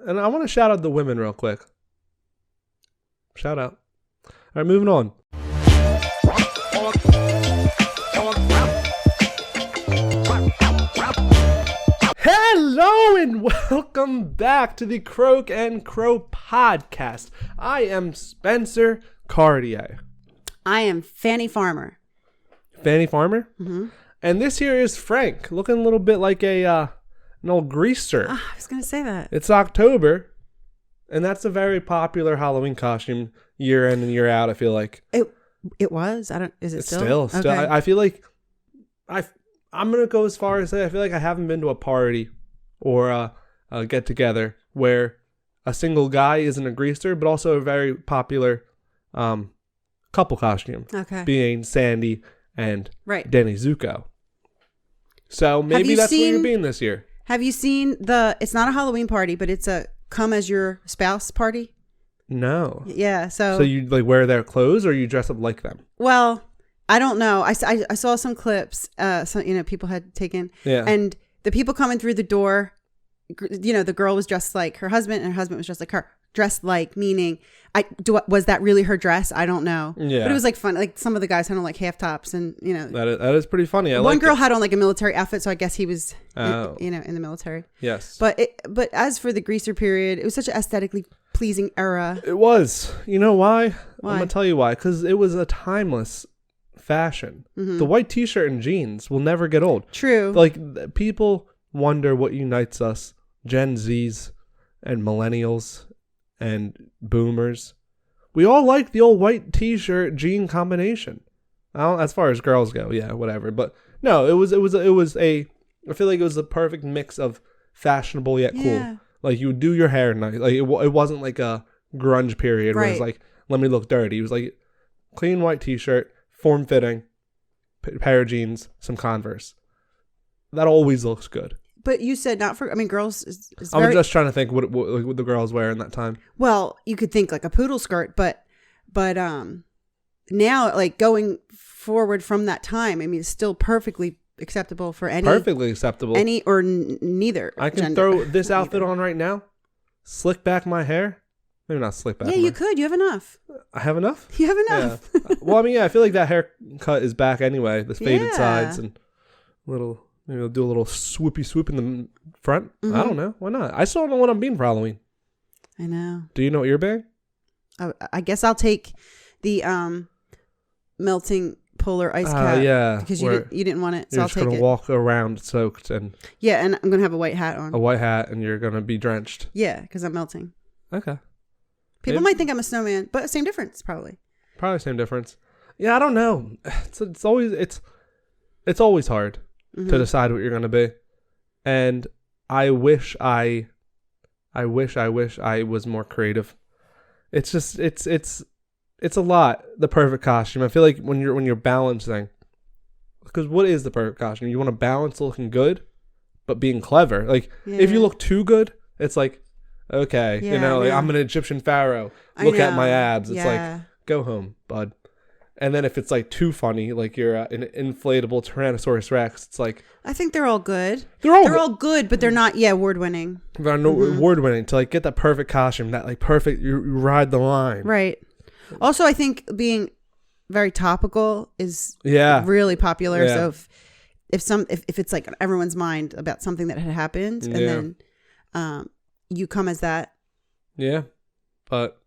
And I want to shout out the women real quick. Shout out. All right, moving on. Hello and welcome back to the Croak and Crow podcast. I am Spencer Cartier. I am Fanny Farmer. Fanny Farmer? Mm-hmm. And this here is Frank, looking a little bit like an old greaser. I was going to say that. It's October, and that's a very popular Halloween costume year in and year out, I feel like. It was? Is it still? Still. Okay. I feel like I'm going to go as far as say I feel like I haven't been to a party or a get-together where a single guy isn't a greaser, but also a very popular couple costume. Okay. Being Sandy and Danny Zuko. So maybe that's where you're being this year. Have you seen it's not a Halloween party, but it's a come as your spouse party? No. Yeah. So you like wear their clothes or you dress up like them? Well, I don't know. I saw some clips, people had taken. Yeah. And the people coming through the door, the girl was dressed like her husband and her husband was dressed like her. Dressed like, meaning, was that really her dress? I don't know. Yeah. But it was like fun. Like some of the guys had on like half tops and, That is pretty funny. One girl had on like a military outfit, so I guess he was, in the military. Yes. But as for the greaser period, it was such an aesthetically pleasing era. It was. You know why? Why? I'm going to tell you why. Because it was a timeless fashion. Mm-hmm. The white t-shirt and jeans will never get old. True. Like, people wonder what unites us, Gen Zs and millennials and boomers. We all like the old white t-shirt jean combination. As far as girls go, yeah, whatever. But no, it was I feel like it was the perfect mix of fashionable yet cool. Yeah. Like, you would do your hair nice. Like, it wasn't like a grunge period where it's like, let me look dirty. It was like clean white t-shirt, form-fitting, pair of jeans, some Converse. That always looks good. But you said girls is I'm just trying to think what the girls wear in that time. Well, you could think like a poodle skirt, but now, like, going forward from that time, it's still perfectly acceptable for any. Perfectly acceptable. Any or neither. I can gender. throw this outfit on right now, slick back my hair. Maybe not slick back. Yeah, you could. You have enough. I have enough? You have enough. Yeah. Well, I feel like that haircut is back anyway. The faded sides and little. Maybe I'll do a little swoop in the front. Mm-hmm. I don't know. Why not? I still don't know what I'm being for Halloween. I know. Do you know what you're being? I guess I'll take the melting polar ice cap. Yeah. Because you didn't want it, so I'll take it. You're just going to walk around soaked and... Yeah, and I'm going to have a white hat on. A white hat, and you're going to be drenched. Yeah, because I'm melting. Okay. People might think I'm a snowman, but same difference, probably. Probably same difference. Yeah, I don't know. It's always hard. Mm-hmm. To decide what you're going to be. And I wish I was more creative. It's just, it's a lot. The perfect costume. I feel like when you're balancing, because what is the perfect costume? You want to balance looking good, but being clever. Like, if you look too good, it's like, okay, like, I'm an Egyptian pharaoh. Look at my abs. It's like, go home, bud. And then if it's like too funny, like you're an inflatable Tyrannosaurus Rex, it's like... I think they're all good. They're all good, but they're not, award-winning. They're not award-winning to like get that perfect costume, that like perfect, you ride the line. Right. Also, I think being very topical is really popular. Yeah. So if it's like on everyone's mind about something that had happened, and then you come as that. Yeah. But...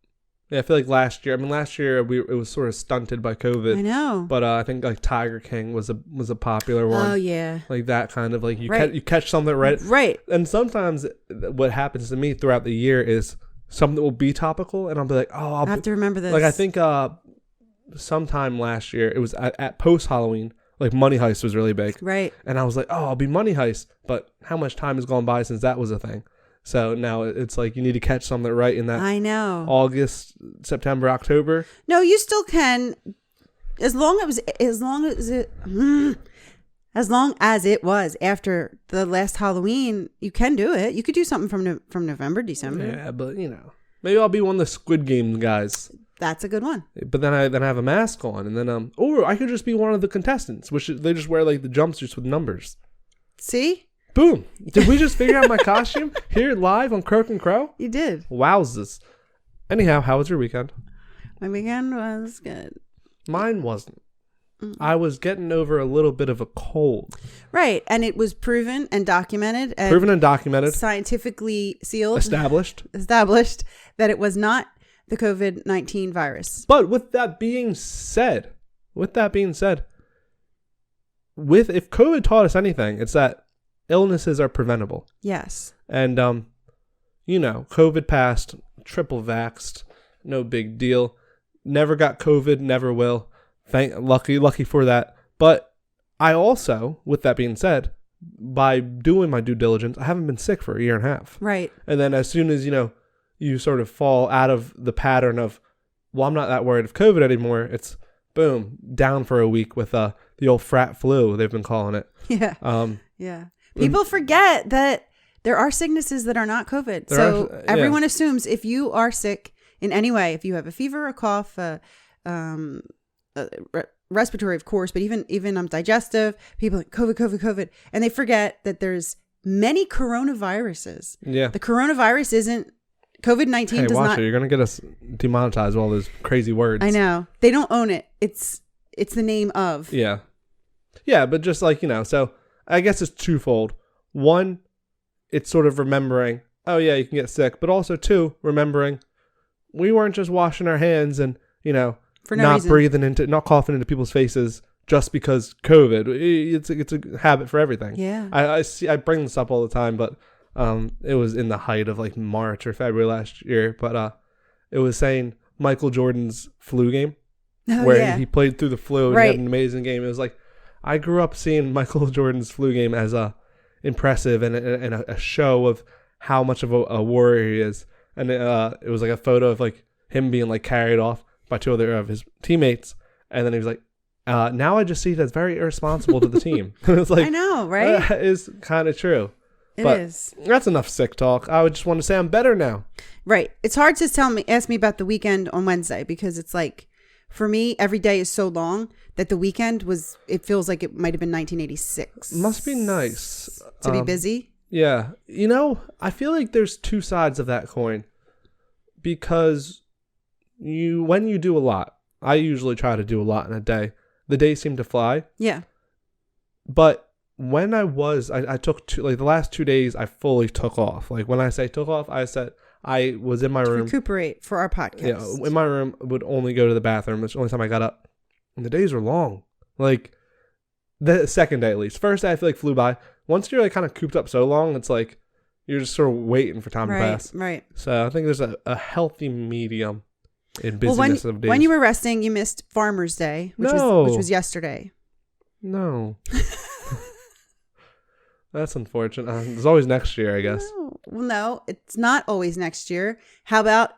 Yeah, I feel like last year it was sort of stunted by COVID. I know. But I think like Tiger King was a popular one. Oh yeah. Like that kind of like you catch something right. Right. And sometimes what happens to me throughout the year is something will be topical and I'll be like, oh, I have to remember this. Like I think sometime last year it was at post Halloween, like Money Heist was really big. Right. And I was like, oh, I'll be Money Heist. But how much time has gone by since that was a thing? So now it's like you need to catch something right in that. I know. August, September, October. No, you still can, as long as it was after the last Halloween. You can do it. You could do something from November, December. Yeah, but maybe I'll be one of the Squid Game guys. That's a good one. But then I have a mask on, and then or I could just be one of the contestants, which they just wear like the jumpsuits with numbers. See. Boom. Did we just figure out my costume here live on Croak and Crow? You did. Wowzers. Anyhow, how was your weekend? My weekend was good. Mine wasn't. I was getting over a little bit of a cold. Right. And it was proven and documented. Scientifically sealed. Established that it was not the COVID-19 virus. But with that being said, if COVID taught us anything, it's that illnesses are preventable. Yes. And, COVID passed, triple vaxxed, no big deal. Never got COVID, never will. Lucky for that. But I also, with that being said, by doing my due diligence, I haven't been sick for a year and a half. Right. And then as soon as, you sort of fall out of the pattern of, well, I'm not that worried of COVID anymore. It's boom, down for a week with the old frat flu, they've been calling it. Yeah. Yeah. People forget that there are sicknesses that are not COVID. Everyone assumes if you are sick in any way, if you have a fever, a cough, respiratory, of course, but even digestive, people like COVID, and they forget that there's many coronaviruses. Yeah. The coronavirus isn't COVID-19. Hey, watch it. You're gonna get us demonetized with all those crazy words. I know. They don't own it. It's the name of. Yeah. Yeah, but just like, so I guess it's twofold. One, it's sort of remembering, oh yeah, you can get sick, but also two, remembering we weren't just washing our hands and, for no reason. Not coughing into people's faces just because COVID. It's a habit for everything. Yeah. I bring this up all the time, but it was in the height of like March or February last year, but it was saying Michael Jordan's flu game where he played through the flu and he had an amazing game. It was like, I grew up seeing Michael Jordan's flu game as impressive and a show of how much of a warrior he is. And it was like a photo of like him being like carried off by two other of his teammates. And then he was like, now I just see it as very irresponsible to the team. It's like, I know, right? That is kind of true. It is. That's enough sick talk. I would just want to say I'm better now. Right. It's hard to ask me about the weekend on Wednesday because it's like, for me, every day is so long that the weekend it feels like it might have been 1986. Must be nice. To be busy. Yeah. I feel like there's two sides of that coin because when you do a lot, I usually try to do a lot in a day. The days seem to fly. Yeah. But when I took the last 2 days, I fully took off. Like when I say took off, I said I was in my room. Recuperate for our podcast. Yeah, in my room, would only go to the bathroom. It's the only time I got up. And the days were long. Like the second day at least. First day I feel like flew by. Once you're like kind of cooped up so long, it's like you're just sort of waiting for time to pass. Right. So I think there's a healthy medium in busyness of days. When you were resting, you missed Farmer's Day, which was yesterday. No. That's unfortunate. There's always next year, I guess. No, it's not always next year. How about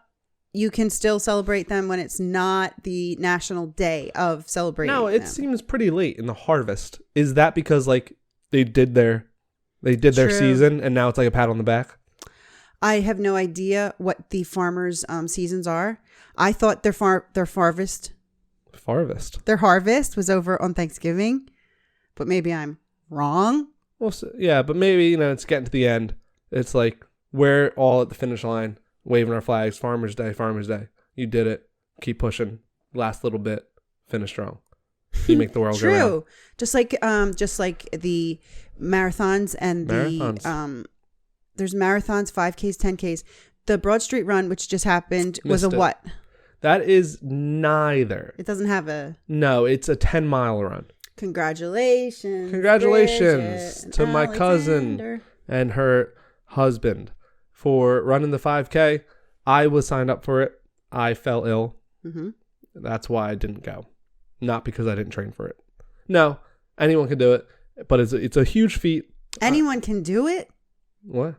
you can still celebrate them when it's not the national day of celebrating? No, it seems pretty late in the harvest. Is that because like they did their season and now it's like a pat on the back? I have no idea what the farmers' seasons are. I thought their harvest was over on Thanksgiving, but maybe I'm wrong. Well, yeah, but maybe, it's getting to the end. It's like we're all at the finish line, waving our flags. Farmers Day. You did it. Keep pushing. Last little bit. Finish strong. You make the world go round. True. Just like the marathons and there's marathons, 5Ks, 10Ks. The Broad Street Run, which just happened, was what? That is neither. It doesn't have a... No, it's a 10-mile run. Congratulations to my cousin and her husband for running the 5K. I was signed up for it. I fell ill. Mm-hmm. That's why I didn't go. Not because I didn't train for it. No, anyone can do it, but it's a huge feat. Anyone can do it? What?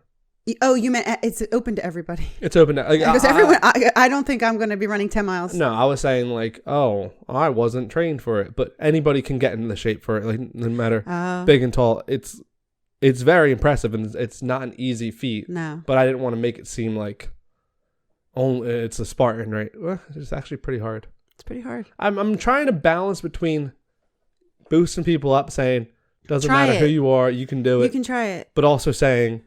Oh, you meant it's open to everybody. It's open to because everyone. I don't think I'm going to be running 10 miles. No, I was saying like, I wasn't trained for it, but anybody can get in the shape for it. Like no matter big and tall, it's very impressive and it's not an easy feat. No, but I didn't want to make it seem like it's a Spartan, right? Well, it's actually pretty hard. It's pretty hard. I'm trying to balance between boosting people up, saying Doesn't matter who you are, you can do it. You can try it. But also saying,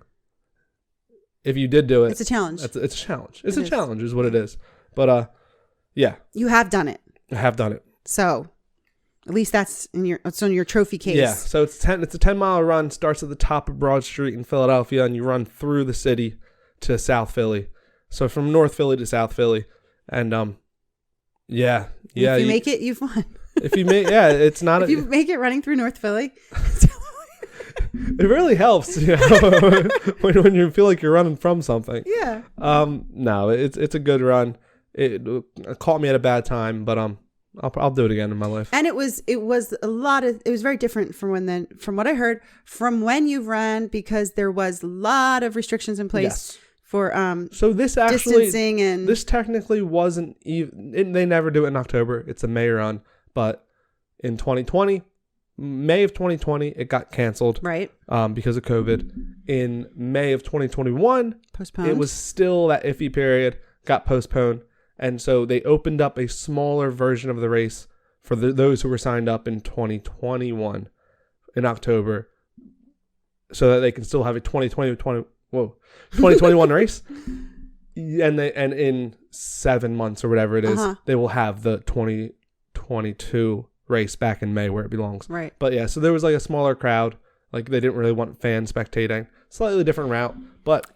if you did do it, it's a challenge. It's a challenge. It's a challenge, is what it is. But yeah, you have done it. I have done it. So at least it's on your trophy case. Yeah. So it's a 10-mile run. Starts at the top of Broad Street in Philadelphia, and you run through the city to South Philly. So from North Philly to South Philly, and yeah. If you make it, you've won. If you make, it's not. If you make it running through North Philly, it really helps, when you feel like you're running from something. Yeah. No, it's a good run. It caught me at a bad time, but I'll do it again in my life. And it was very different from what I heard from when you ran, because there was a lot of restrictions in place. Yes. For so this actually distancing, and this technically wasn't even. They never do it in October. It's a May run, but in 2020, May of 2020, it got canceled, right? Because of COVID. In May of 2021, postponed. It was still that iffy period. Got postponed, and so they opened up a smaller version of the race for those who were signed up in 2021 in October, so that they can still have a 2021 race, and in 7 months or whatever it is, they will have the 2022 race back in May where it belongs. Right. But yeah, so there was like a smaller crowd. Like they didn't really want fans spectating. Slightly different route,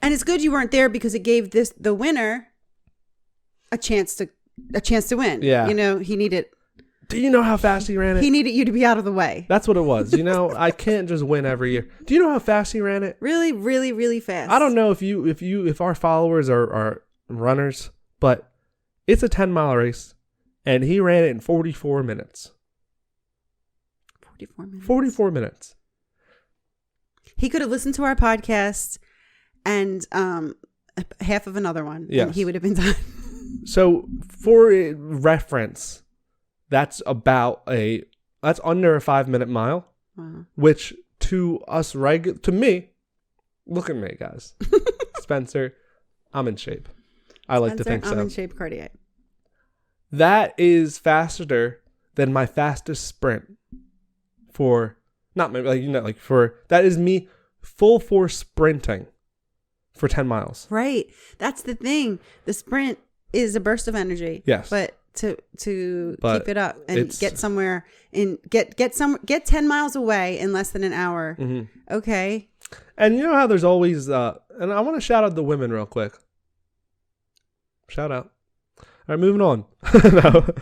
and it's good you weren't there, because it gave the winner a chance to win. Yeah. He needed. Do you know how fast he ran it? He needed you to be out of the way. That's what it was. I can't just win every year. Do you know how fast he ran it? Really, really, really fast. I don't know if our followers are runners, but it's a 10-mile race, and he ran it in 44 minutes. 44 minutes. He could have listened to our podcast and half of another one. Yes. And he would have been done. So for reference, that's under a 5-minute mile. Wow. Which to us to me, look at me, guys. Spencer, I'm in shape. I like to think so. I'm in shape, Cartier. That is faster than my fastest sprint that is me full force sprinting for 10 miles. Right. That's the thing. The sprint is a burst of energy. Yes. But to keep it up and get somewhere get 10 miles away in less than an hour. Mm-hmm. Okay. And you know how there's always and I want to shout out the women real quick. Shout out. All right, moving on. No.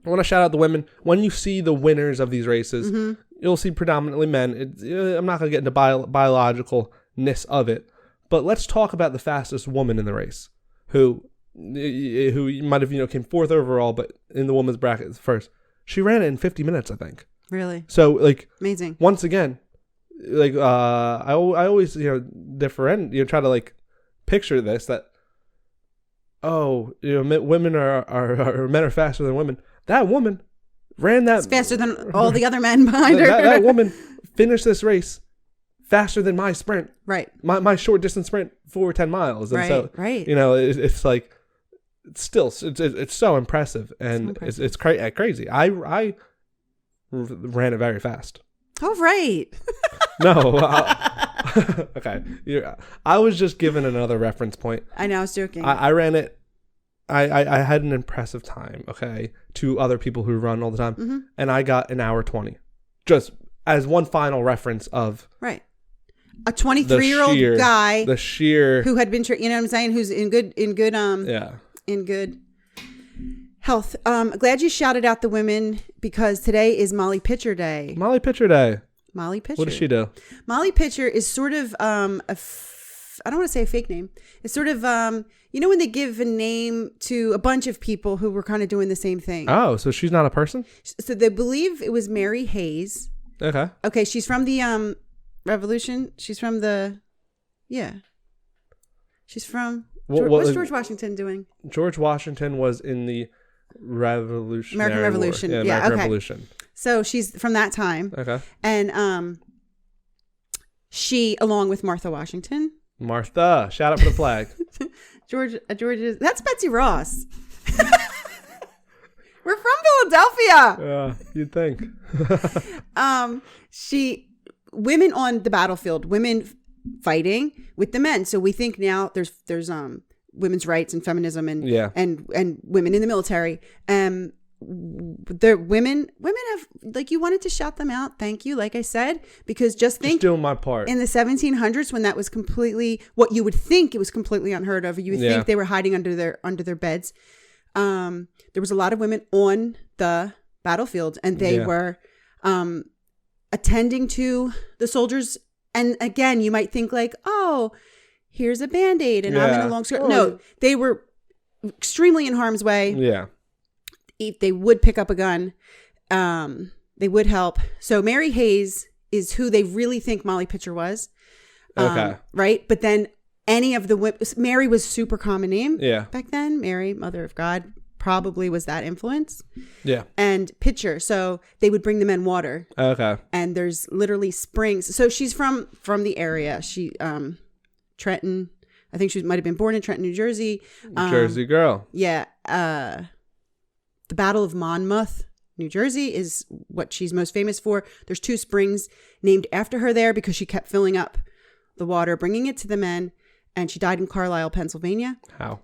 I want to shout out the women. When you see the winners of these races, you'll see predominantly men. I'm not going to get into biologicalness of it, but let's talk about the fastest woman in the race, who might have came fourth overall, but in the women's bracket first. She ran it in 50 minutes, I think. Really? So amazing. Once again, I always different. Try to picture this that. Women are men are faster than women. That woman ran that. It's faster than all the other men behind her. That woman finished this race faster than my sprint. Right. My short distance sprint for 10 miles. And right. It's it's so impressive, and it's crazy. I ran it very fast. Oh, right. No. Okay. I was just given another reference point. I know. I was joking. I ran it. I had an impressive time, okay, to other people who run all the time. And I got an hour 20. Just as one final reference of... Right. A 23-year-old guy... The sheer... Who had been... You know what I'm saying? Who's in good health. Glad you shouted out the women, because today is Molly Pitcher Day. Molly Pitcher Day. Molly Pitcher. What does she do? Molly Pitcher is sort of I don't want to say a fake name. It's sort of when they give a name to a bunch of people who were kind of doing the same thing. Oh, so she's not a person? So they believe it was Mary Hayes. Okay, she's from the Revolution. She's from the She's from what's George Washington doing? George Washington was in the American Revolution. War. Yeah, American Revolution. So she's from that time. Okay. And she, along with Martha Washington. Martha, shout out for the flag. George is, that's Betsy Ross. We're from Philadelphia. Yeah, you'd think. Women on the battlefield, women fighting with the men. So we think now there's women's rights and feminism and women in the military. The women have, like, you wanted to shout them out. Thank you. Like I said, because just doing my part. In the 1700s, when that was completely what you would think, it was completely unheard of. You would think they were hiding under their beds. There was a lot of women on the battlefield, and they were attending to the soldiers. And again, you might think like, oh, here's a Band-Aid and I'm in a long skirt. No, they were extremely in harm's way. Yeah. They would pick up a gun. They would help. So Mary Hayes is who they really think Molly Pitcher was. Okay. Right? But then any of the Mary was super common name back then. Mary, Mother of God, probably was that influence. Yeah. And Pitcher. So they would bring the men water. Okay. And there's literally springs. So she's from the area. She Trenton. I think she might have been born in Trenton, New Jersey. Jersey girl. Yeah. The Battle of Monmouth, New Jersey is what she's most famous for. There's 2 springs named after her there because she kept filling up the water, bringing it to the men. And she died in Carlisle, Pennsylvania. How?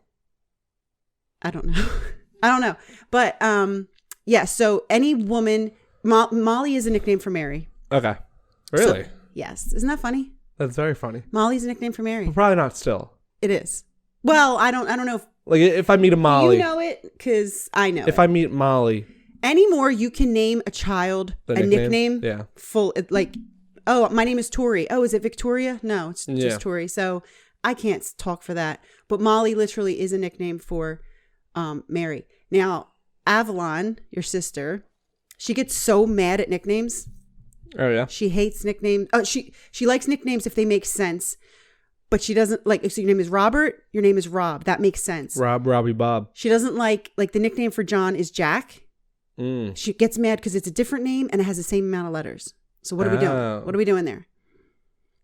I don't know. But so any woman, Molly is a nickname for Mary. Okay. Really? So, yes. Isn't that funny? That's very funny. Molly's a nickname for Mary. But probably not still. It is. Well, I don't know if like if I meet a Molly. You know it because I know if I meet Molly. Anymore, you can name a child a nickname. Yeah. Full like, oh, my name is Tori. Oh, is it Victoria? No, it's just Tori. So I can't talk for that. But Molly literally is a nickname for Mary. Now, Avalon, your sister, she gets so mad at nicknames. Oh yeah. She hates nicknames. Oh, she likes nicknames if they make sense. But she doesn't like, so your name is Robert, your name is Rob. That makes sense. Robbie, Bob. She doesn't like the nickname for John is Jack. She gets mad because it's a different name and it has the same amount of letters. So what are we doing? What are we doing there?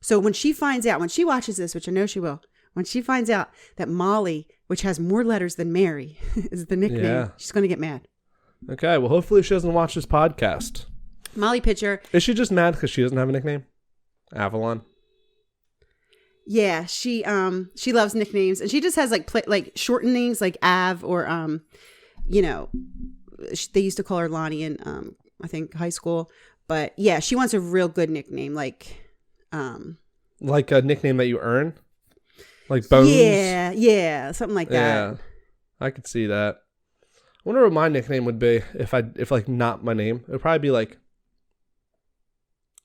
So when she finds out, when she watches this, which I know she will, when she finds out that Molly, which has more letters than Mary, is the nickname, she's going to get mad. Okay. Well, hopefully she doesn't watch this podcast. Molly Pitcher. Is she just mad because she doesn't have a nickname? Avalon. Yeah, she loves nicknames, and she just has like shortenings like Av or they used to call her Lonnie in I think high school, but yeah, she wants a real good nickname like a nickname that you earn, like Bones. Yeah, something like that. Yeah, I could see that. I wonder what my nickname would be if like not my name. It would probably be like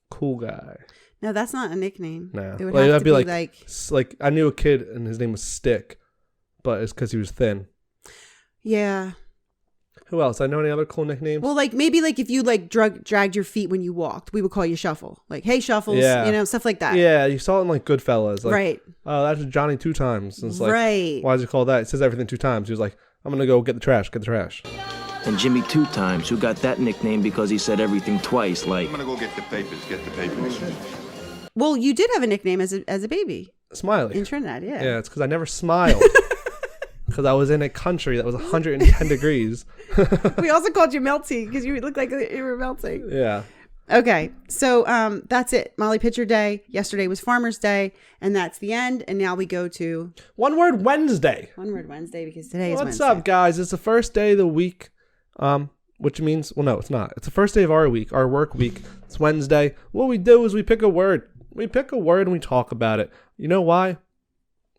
Cool Guy. No, that's not a nickname. No. It would have to be like I knew a kid and his name was Stick, but it's because he was thin. Yeah. Who else? I know any other cool nicknames? Well, like maybe like if you like dragged your feet when you walked, we would call you Shuffle. Like, hey, Shuffles, stuff like that. Yeah, you saw it in like Goodfellas. Like, right. Oh, that's Johnny 2 times. And it's like, right. Why does he call that? It says everything 2 times. He was like, I'm going to go get the trash. And Jimmy 2 times, who got that nickname because he said everything twice, like... I'm going to go get the papers. Well, you did have a nickname as a baby. Smiley. In Trinidad, yeah. Yeah, it's because I never smiled. Because I was in a country that was 110 degrees. We also called you Melty because you looked like you were melting. Yeah. Okay, so that's it. Molly Pitcher Day. Yesterday was Farmer's Day, and that's the end. And now we go to... One Word Wednesday. One Word Wednesday because today is What's Wednesday. up, guys? It's the first day of the week. Which means, well, no, it's not. It's the first day of our week, our work week. It's Wednesday. What we do is we pick a word. We pick a word and we talk about it. You know why?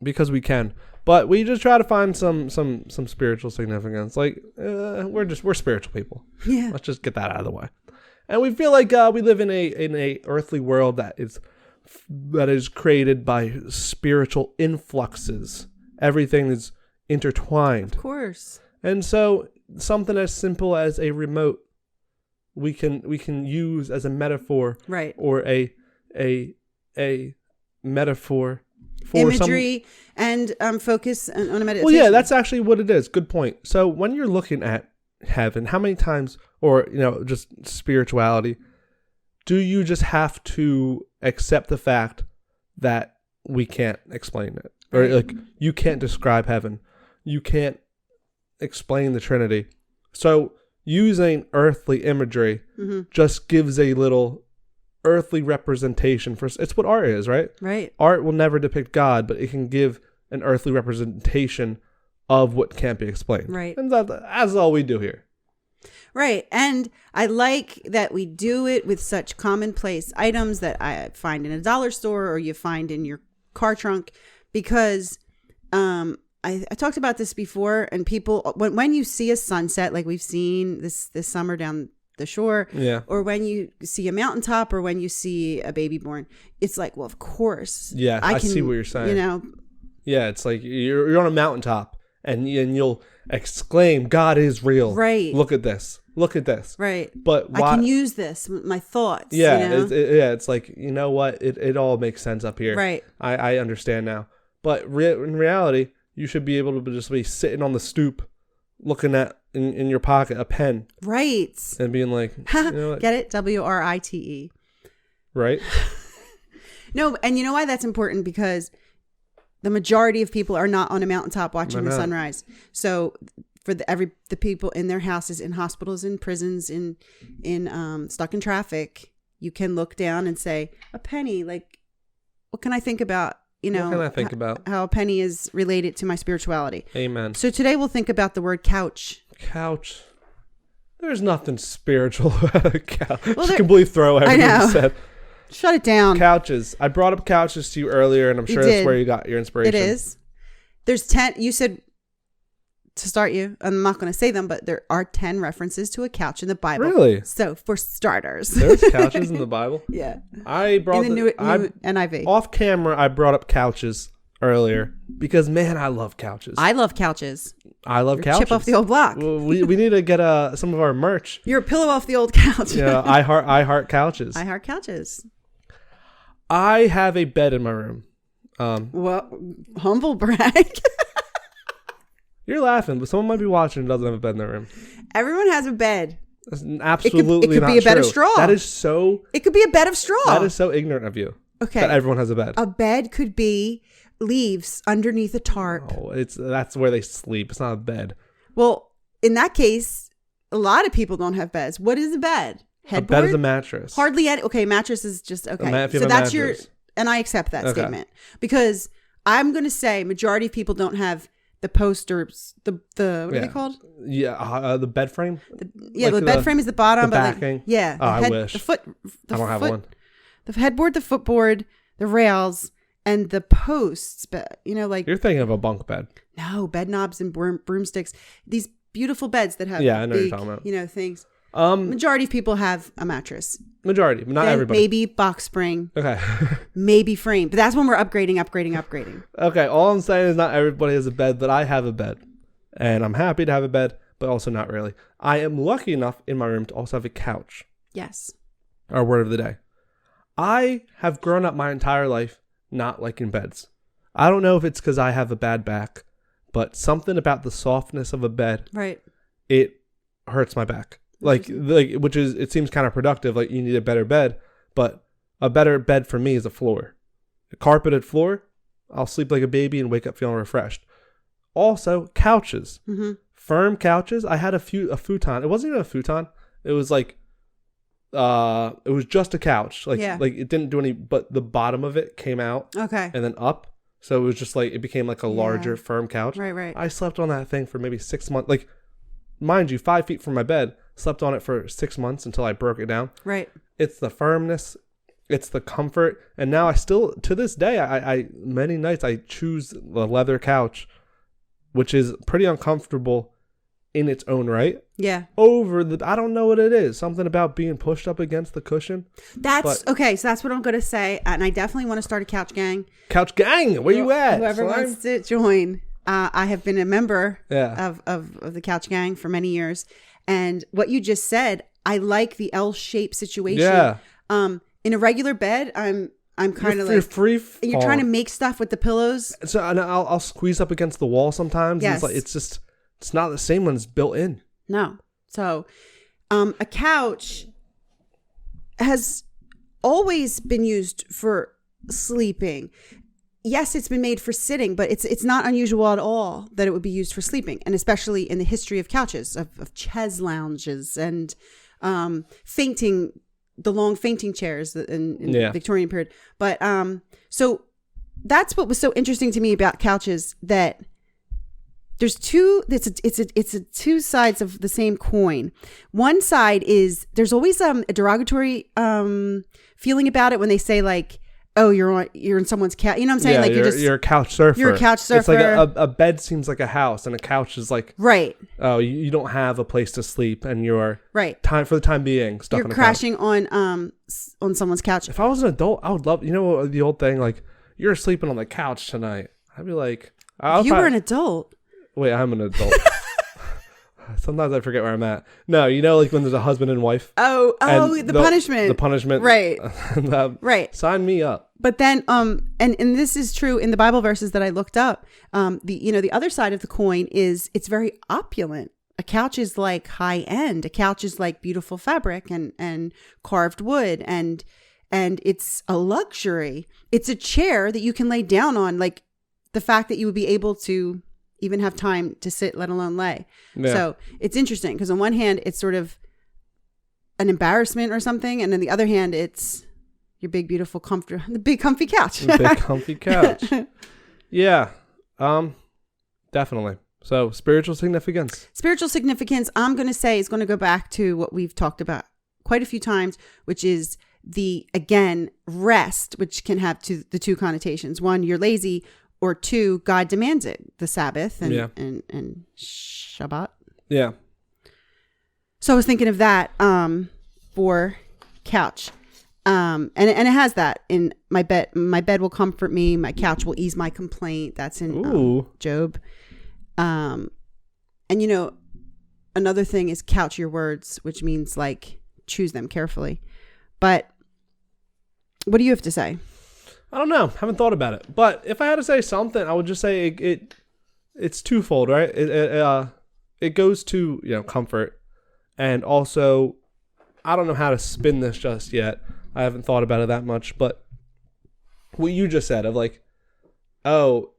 Because we can. But we just try to find some spiritual significance. Like, we're spiritual people. Yeah. Let's just get that out of the way. And we feel like we live in a earthly world that is created by spiritual influxes. Everything is intertwined. Of course. And so something as simple as a remote we can use as a metaphor, right? Or a metaphor for imagery and focus on a meditation. Well, yeah, that's actually what it is. Good point. So when you're looking at heaven, how many times, or just spirituality, do you just have to accept the fact that we can't explain it, or like you can't describe heaven, you can't explain the Trinity, so using earthly imagery just gives a little earthly representation for. It's what art is, right? Right. Art will never depict God, but it can give an earthly representation of what can't be explained. Right. And that's all we do here. Right. And I like that we do it with such commonplace items that I find in a dollar store or you find in your car trunk, because I talked about this before, and people, when you see a sunset like we've seen this summer down the shore, or when you see a mountaintop, or when you see a baby born, it's like, well, of course. Yeah, I see what you're saying. You know. Yeah, it's like you're on a mountaintop and you'll exclaim, God is real. Right. Look at this. Look at this. Right. But I can use this, my thoughts. Yeah, you know? It's like, you know what? It all makes sense up here. Right. I understand now. But in reality, you should be able to just be sitting on the stoop, looking at in your pocket a pen. Right. And being like, you know what? Get it? WRITE. Right. No, and you know why that's important? Because the majority of people are not on a mountaintop watching the sunrise. So for the people in their houses, in hospitals, in prisons, in stuck in traffic, you can look down and say, a penny, like, what can I think about? You know, what can I think about? How a penny is related to my spirituality. Amen. So today we'll think about the word couch. Couch. There's nothing spiritual about a couch. Well, just completely throw everything you said. Shut it down. Couches. I brought up couches to you earlier, and I'm sure that's where you got your inspiration. It is. There's 10. You said, to start you, I'm not going to say them, but there are 10 references to a couch in the Bible. Really? So for starters. There's couches in the Bible? Yeah. I brought in the new NIV. Off camera, I brought up couches earlier because, man, I love couches. I love couches. I love couches. Chip off the old block. We need to get some of our merch. You're a pillow off the old couch. Yeah, I heart couches. I heart couches. I have a bed in my room. Well, humble brag. You're laughing, but someone might be watching and doesn't have a bed in their room. Everyone has a bed. That's absolutely it could not be a bed true. of straw. That is so. It could be a bed of straw. That is so ignorant of you. Okay. That everyone has a bed. A bed could be leaves underneath a tarp. Oh, that's where they sleep. It's not a bed. Well, in that case, a lot of people don't have beds. What is a bed? Headboard? A bed is a mattress. Hardly any. Okay, mattress is just okay. So that's your. And I accept that statement because I'm going to say majority of people don't have the posters. The what are they called? Yeah, the bed frame. The bed frame is the bottom. The backing. I wish. I don't have one. The headboard, the footboard, the rails, and the posts. But you're thinking of a bunk bed. No, bed knobs and broomsticks. These beautiful beds that have I know what you're talking about. Things. Majority of people have a mattress. Majority, but not then everybody. Maybe box spring. Okay. Maybe frame. But that's when we're upgrading. Okay, all I'm saying is not everybody has a bed, but I have a bed. And I'm happy to have a bed, but also not really. I am lucky enough in my room to also have a couch. Yes. Our word of the day. I have grown up my entire life not liking beds. I don't know if it's because I have a bad back, but something about the softness of a bed. Right. It hurts my back. Which is, it seems counterproductive. Like, you need a better bed, but a better bed for me is a floor. A carpeted floor, I'll sleep like a baby and wake up feeling refreshed. Also, couches. Mm-hmm. Firm couches. I had a futon. It wasn't even a futon. It was like, it was just a couch. Like it didn't do any, but the bottom of it came out. Okay. And then up. So it was just like, it became like a larger, firm couch. Right. I slept on that thing for maybe 6 months. Like, mind you, 5 feet from my bed. Slept on it for 6 months until I broke it down. Right. It's the firmness. It's the comfort. And now I still, to this day, I many nights I choose the leather couch, which is pretty uncomfortable in its own right. Yeah. I don't know what it is. Something about being pushed up against the cushion. Okay. So that's what I'm going to say. And I definitely want to start a couch gang. Couch gang. Where you at? Whoever wants to join. I have been a member of the couch gang for many years. And what you just said, I like the L-shaped situation. Yeah. In a regular bed, I'm kind of like you're free. You're trying to make stuff with the pillows. So and I'll squeeze up against the wall sometimes. Yes. And it's not the same when it's built in. No. So, a couch has always been used for sleeping. yes, it's been made for sitting, but it's not unusual at all that it would be used for sleeping, and especially in the history of couches, of chaise lounges and fainting, the long fainting chairs in the Victorian period. But so that's what was so interesting to me about couches, that there's it's a two sides of the same coin. One side is there's always a derogatory feeling about it when they say like, oh, you're in someone's couch. You know what I'm saying? Yeah, like you're a couch surfer. You're a couch surfer. It's like a bed seems like a house, and a couch is like, right. Oh, you don't have a place to sleep, and you're for the time being stuck. You're crashing on someone's couch. If I was an adult, I would love, the old thing like, you're sleeping on the couch tonight. I'd be like, you were an adult. Wait, I'm an adult. Sometimes I forget where I'm at. No, like when there's a husband and wife. Oh, the punishment. The punishment. Right. Right. Sign me up. But then, and this is true in the Bible verses that I looked up. The other side of the coin is it's very opulent. A couch is like high end. A couch is like beautiful fabric and carved wood, and it's a luxury. It's a chair that you can lay down on. Like the fact that you would be able to even have time to sit, let alone lay. Yeah. So it's interesting because on one hand, it's sort of an embarrassment or something. And on the other hand, it's your big, beautiful, the big comfy couch. The big comfy couch. Yeah. Definitely. So spiritual significance. Spiritual significance, I'm going to say, is going to go back to what we've talked about quite a few times, which is again, rest, which can have the two connotations. One, you're lazy. Or two, God demands it, the Sabbath and Shabbat. Yeah. So I was thinking of that for couch. And it has that in my bed. My bed will comfort me. My couch will ease my complaint. That's in Job. And another thing is couch your words, which means like choose them carefully. But what do you have to say? I don't know. Haven't thought about it. But if I had to say something, I would just say it's twofold, right? It goes to, comfort, and also I don't know how to spin this just yet. I haven't thought about it that much, but what you just said of like, oh,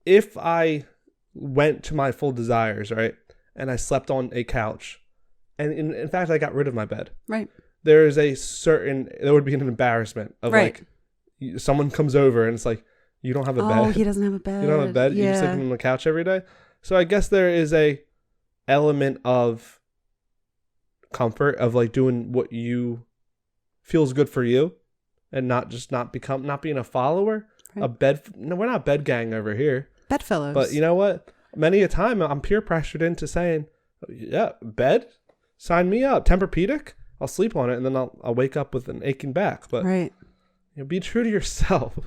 if I went to my full desires, right, and I slept on a couch, and in fact I got rid of my bed, right? There would be an embarrassment of like, someone comes over and it's like, you don't have a bed. Oh, he doesn't have a bed. You don't have a bed. Yeah. You're sleeping on the couch every day. So I guess there is a element of comfort of like doing what you feels good for you, and not being a follower. Right. We're not bed gang over here. Bedfellows. But you know what? Many a time I'm peer pressured into saying, yeah, bed, sign me up. Tempur-Pedic, I'll sleep on it, and then I'll wake up with an aching back. But right. Be true to yourself.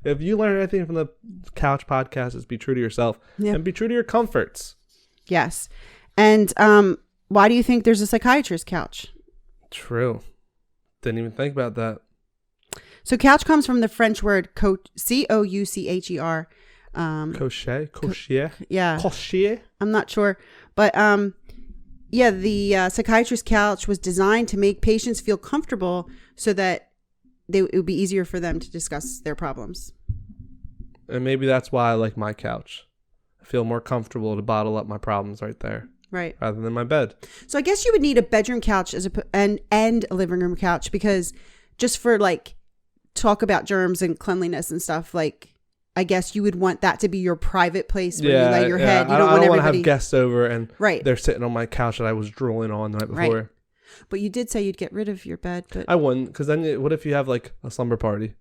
If you learn anything from the Couch Podcast, is be true to yourself and be true to your comforts. Yes. And why do you think there's a psychiatrist couch? True. Didn't even think about that. So couch comes from the French word coucher. Coucher? Yeah. Coucher? I'm not sure. But the psychiatrist couch was designed to make patients feel comfortable so that it would be easier for them to discuss their problems. And maybe that's why I like my couch. I feel more comfortable to bottle up my problems right there. Right. Rather than my bed. So I guess you would need a bedroom couch and a living room couch, because just for like talk about germs and cleanliness and stuff, like I guess you would want that to be your private place where you lay your head. You I don't want to have guests over and right. They're sitting on my couch that I was drooling on the night before. Right. But you did say you'd get rid of your bed. But I wouldn't, because then what if you have like a slumber party?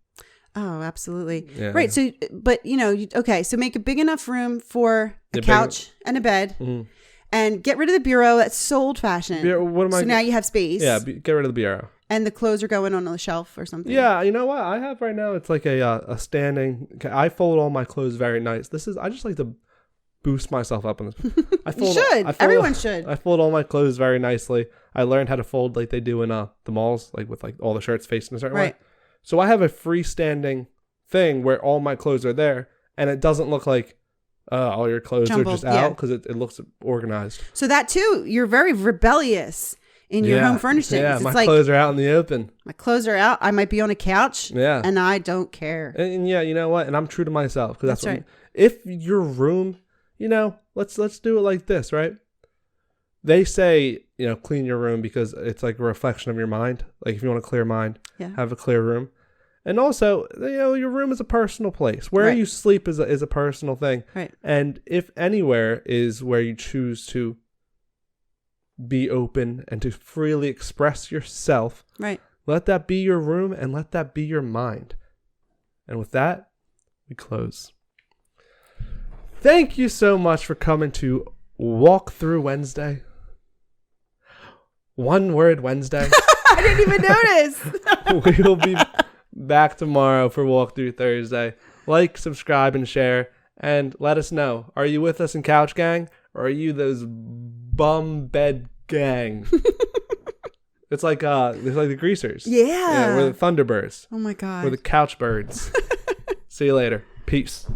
Oh, absolutely. Yeah. Right. So, but so make a big enough room for a couch and a bed, and get rid of the bureau. That's so old fashioned. Now you have space. Yeah, get rid of the bureau. And the clothes are going on the shelf or something. Yeah, you know what I have right now? It's like a standing. I fold all my clothes very nice. I just like to boost myself up in this. You should. Everyone should. I fold all my clothes very nicely. I learned how to fold like they do in the malls, like with like all the shirts facing a certain way. So I have a freestanding thing where all my clothes are there, and it doesn't look like all your clothes are just out, because it looks organized. So that too, you're very rebellious in your home furnishings. Yeah, it's my like, clothes are out in the open. My clothes are out. I might be on a couch. Yeah. And I don't care. And yeah, you know what? And I'm true to myself. Because that's right. If your room, let's do it like this, right? They say, clean your room because it's like a reflection of your mind. Like if you want a clear mind, have a clear room. And also, your room is a personal place. Where you sleep is a personal thing. Right. And if anywhere is where you choose to be open and to freely express yourself, right, let that be your room and let that be your mind. And with that, we close. Thank you so much for coming to Walk Through Wednesday. One Word Wednesday. I didn't even notice. We will be back tomorrow for Walk Through Thursday. Like, subscribe, and share. And let us know. Are you with us in Couch Gang? Or are you those bum bed gang? It's like the Greasers. Yeah. We're the Thunderbirds. Oh my God. We're the Couch Birds. See you later. Peace.